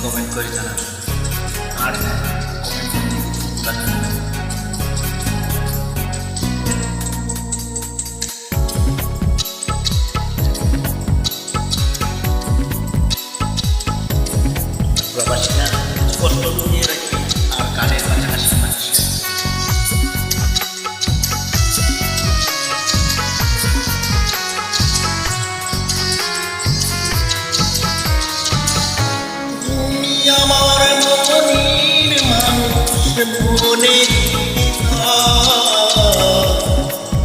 Comment করে জানাবেন। আর হ্যাঁ, প্রবাসীরা কষ্ট নিয়ে রাখবে আর কানের কাছাকাছি মানুষ আমার মনির মানুষ মনে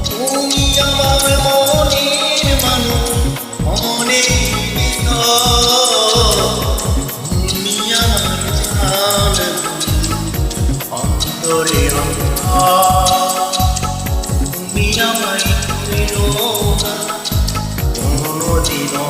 তুমি আমার মনির মানুষ মনে তুমি আমার জান অন্তরে তুমি আমায় পেলো না কোনোদিনও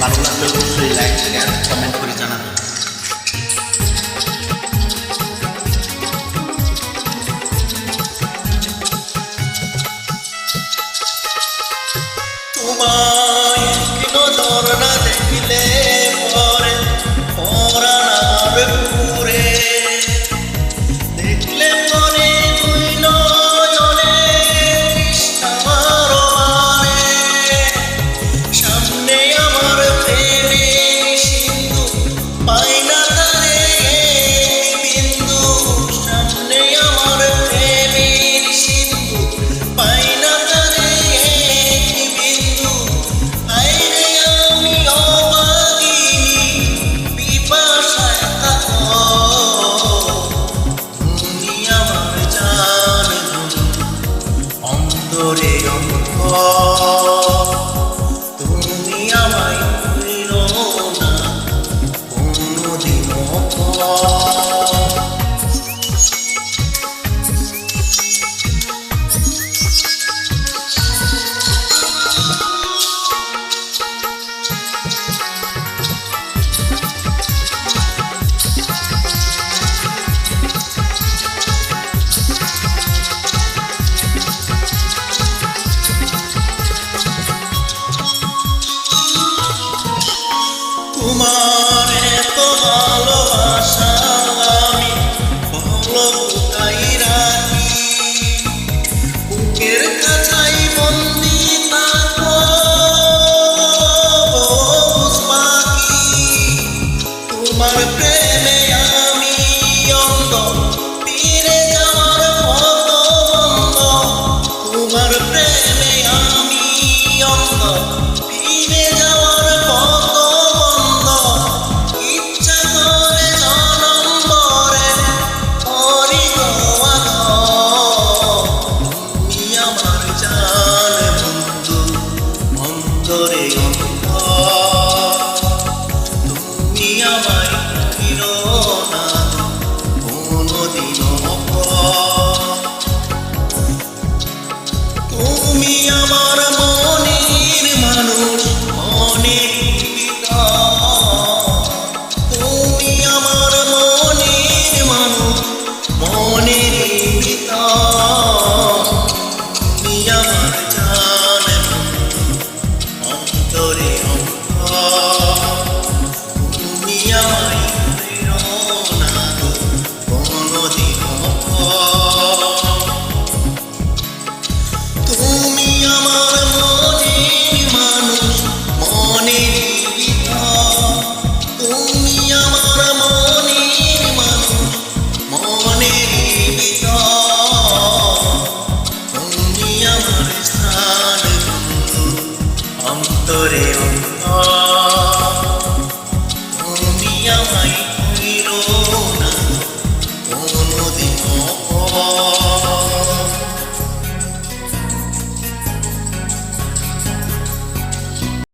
ভালো লাগলে অবশ্যই লাইক শেয়ার কমেন্ট করে জানাবেন। তোমায় নজর না দেখলে পরে পরাণ আমার পুরে দেখলে মনে তুই নয়নে আমার সামনে আমার প্রেমে সিন্ধু পাই না তারে বিন্দু সামনে আমার প্রেমে সিন্ধু পাই না তারে বিন্দু আইরে আমি অবাগিনী পিপাসায় তুমি আমার জান অন্তরে তুমি আমায় পেলো না কোনোদিনও তোমার এত ভালোবাসা আমি ভালো কোথায় রাখি বুকের কাছাই বন্দি থাকো পাখি তোমার প্রেমে আমি অন্ধ ফিরে যাওয়ার পথ বন্ধ তোমার প্রেমে আমি অন্ধ ফিরে যাওয়ার পথ ইচ্ছা করে জনম্বরে হরি তুমি আমার জান বন্ধু অন্তরে তুমি আমায় ফিরো না কোনোদিনও তুমি আমার মনের মানুষ মনের তুমি আমার মনের মানুষ মনের তুমি আমার জান অন্তরে তুমি আমায় ফিরো না কোনোদিনও তুমি আমার মনের মানুষ মনের তুমি আমার মনের মানুষ মনের তুমি আমার স্থান অন্তরে তুমি আমায় ফিরো না কোনোদিনও